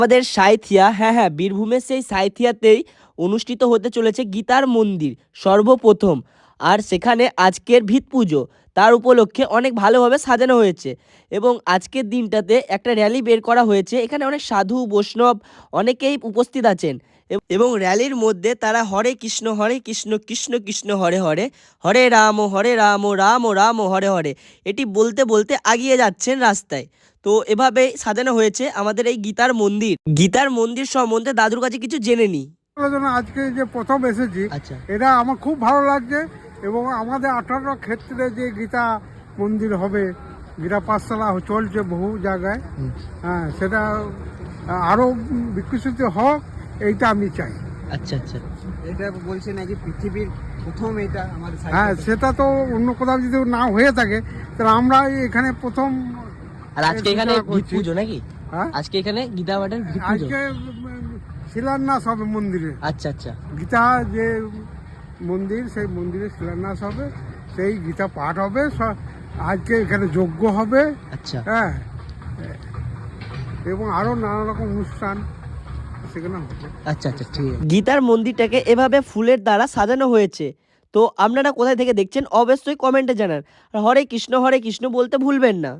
আমাদের সাঁইথিয়া, হ্যাঁ বীরভূমের সেই সাঁইথিয়াতেই অনুষ্ঠিত হতে চলেছে গীতার মন্দির সর্বপ্রথম। আর সেখানে আজকের ভিত পুজো, তার উপলক্ষে অনেক ভালোভাবে সাজানো হয়েছে এবং আজকের দিনটাতে একটা র্যালি বের করা হয়েছে। এখানে অনেক সাধু বৈষ্ণব অনেকেই উপস্থিত আছেন এবং র্যালির মধ্যে তারা হরে কৃষ্ণ কৃষ্ণ কৃষ্ণ হরে হরে, হরে রাম রাম রাম হরে হরে এটি বলতে বলতে এগিয়ে যাচ্ছেন রাস্তায়। তো এভাবেই সাজানো হয়েছে আমাদের এই গীতার মন্দির সম্বন্ধে দাদুর কাছে কিছু জেনে নিই। আজকে যে প্রথম এসেছি, আচ্ছা, এটা আমার খুব ভালো লাগছে এবং আমাদের 18 ক্ষেত্রে যে গীতা মন্দির হবে, গীতা পাঠশালা চলছে বহু জায়গায়, হ্যাঁ সেটা আরো বিকশিত হোক, এইটা আমি চাই। আচ্ছা আচ্ছা, এটা বলছে নাকি পৃথিবীর প্রথম, এটা আমাদের হ্যাঁ সেটা তো অন্য কোথাও যদি না হয়ে থাকে তাহলে আমরা এখানে প্রথম। আর আজকে এখানে ভিত পুজো নাকি? হ্যাঁ আজকে এখানে গীতা পাঠের ভিত পুজো। আজকে শিলান্যাস হবে মন্দিরে। আচ্ছা আচ্ছা, গীতা যে মন্দির, সেই মন্দিরে শিলান্যাস হবে, সেই গীতা পাঠ হবে, আজকে এখানে যজ্ঞ হবে, আচ্ছা হ্যাঁ, এবং আরো নানা রকম অনুষ্ঠান সেখানে হবে। আচ্ছা আচ্ছা, ঠিক আছে। গীতার মন্দিরটাকে এভাবে ফুলের দ্বারা সাজানো হয়েছে। তো আপনারা কোথায় থেকে দেখছেন অবশ্যই কমেন্টে জানান। আর হরে কৃষ্ণ বলতে ভুলবেন না।